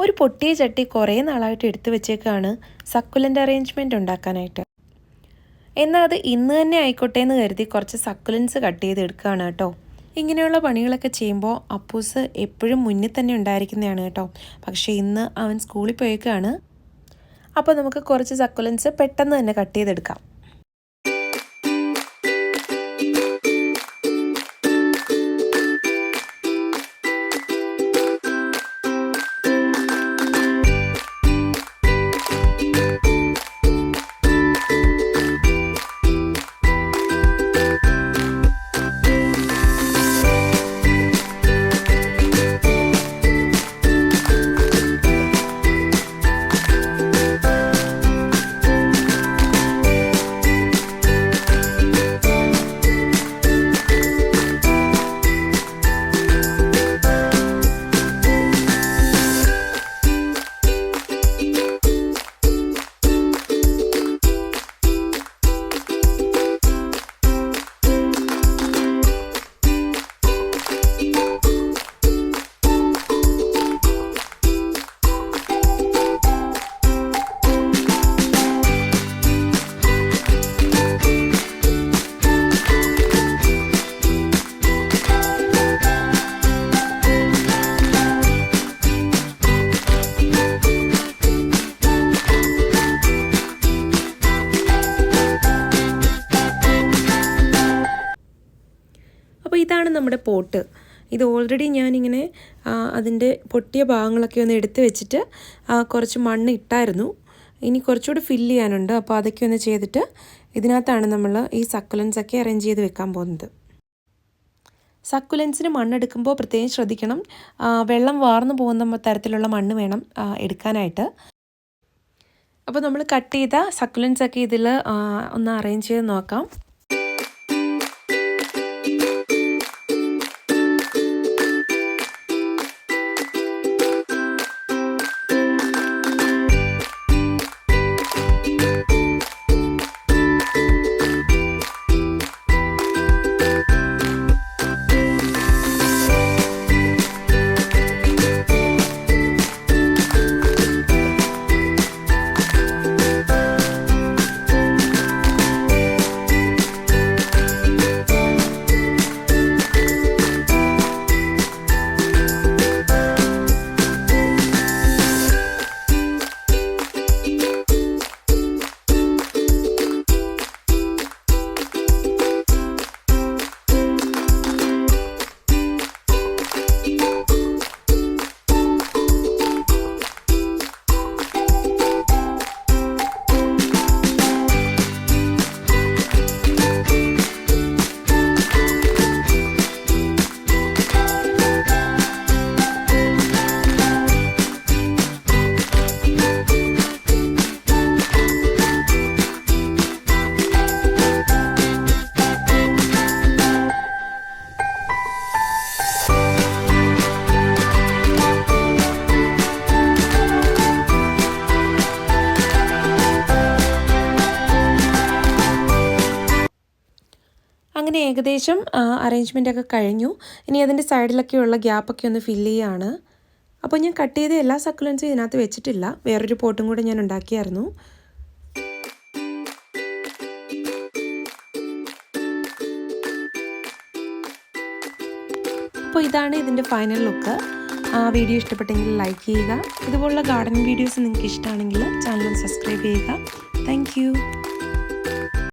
ഒരു പൊട്ടിയ ചട്ടി കുറേ നാളായിട്ട് എടുത്തു വെച്ചേക്കാണ് സക്കുലൻ്റ് അറേഞ്ച്മെൻറ്റ് ഉണ്ടാക്കാനായിട്ട്. എന്നാൽ അത് ഇന്ന് തന്നെ ആയിക്കോട്ടെ എന്ന് കരുതി കുറച്ച് സക്കുലൻസ് കട്ട് ചെയ്ത് എടുക്കുകയാണ് കേട്ടോ. ഇങ്ങനെയുള്ള പണികളൊക്കെ ചെയ്യുമ്പോൾ അപ്പൂസ് എപ്പോഴും മുന്നിൽ തന്നെ ഉണ്ടായിരിക്കുന്നതാണ് കേട്ടോ. പക്ഷേ ഇന്ന് അവൻ സ്കൂളിൽ പോയേക്കാണ്. അപ്പോൾ നമുക്ക് കുറച്ച് സക്കുലൻസ് പെട്ടെന്ന് തന്നെ കട്ട് ചെയ്തെടുക്കാം. അപ്പോൾ ഇതാണ് നമ്മുടെ പോട്ട്. ഇത് ഓൾറെഡി ഞാനിങ്ങനെ അതിൻ്റെ പൊട്ടിയ ഭാഗങ്ങളൊക്കെ ഒന്ന് എടുത്ത് വെച്ചിട്ട് കുറച്ച് മണ്ണ് ഇട്ടായിരുന്നു. ഇനി കുറച്ചുകൂടി ഫില്ല് ചെയ്യാനുണ്ട്. അപ്പോൾ അതൊക്കെ ഒന്ന് ചെയ്തിട്ട് ഇതിനകത്താണ് നമ്മൾ ഈ സക്കുലൻസൊക്കെ അറേഞ്ച് ചെയ്ത് വെക്കാൻ പോകുന്നത്. സക്കുലൻസിന് മണ്ണെടുക്കുമ്പോൾ പ്രത്യേകം ശ്രദ്ധിക്കണം. വെള്ളം വാർന്നു പോകുന്ന തരത്തിലുള്ള മണ്ണ് വേണം എടുക്കാനായിട്ട്. അപ്പോൾ നമ്മൾ കട്ട് ചെയ്ത സക്കുലൻസൊക്കെ ഇതിൽ ഒന്ന് അറേഞ്ച് ചെയ്ത് നോക്കാം. അങ്ങനെ ഏകദേശം അറേഞ്ച്മെൻറ്റൊക്കെ കഴിഞ്ഞു. ഇനി അതിൻ്റെ സൈഡിലൊക്കെയുള്ള ഗ്യാപ്പൊക്കെ ഒന്ന് ഫില്ല് ചെയ്യുകയാണ്. അപ്പോൾ ഞാൻ കട്ട് ചെയ്ത എല്ലാ സക്കുലൻസും ഇതിനകത്ത് വെച്ചിട്ടില്ല. വേറൊരു പോട്ടും കൂടെ ഞാൻ ഉണ്ടാക്കിയായിരുന്നു. അപ്പോൾ ഇതാണ് ഇതിൻ്റെ ഫൈനൽ ലുക്ക്. വീഡിയോ ഇഷ്ടപ്പെട്ടെങ്കിൽ ലൈക്ക് ചെയ്യുക. ഇതുപോലുള്ള ഗാർഡനിങ് വീഡിയോസ് നിങ്ങൾക്ക് ഇഷ്ടമാണെങ്കിൽ ചാനൽ സബ്സ്ക്രൈബ് ചെയ്യുക. താങ്ക്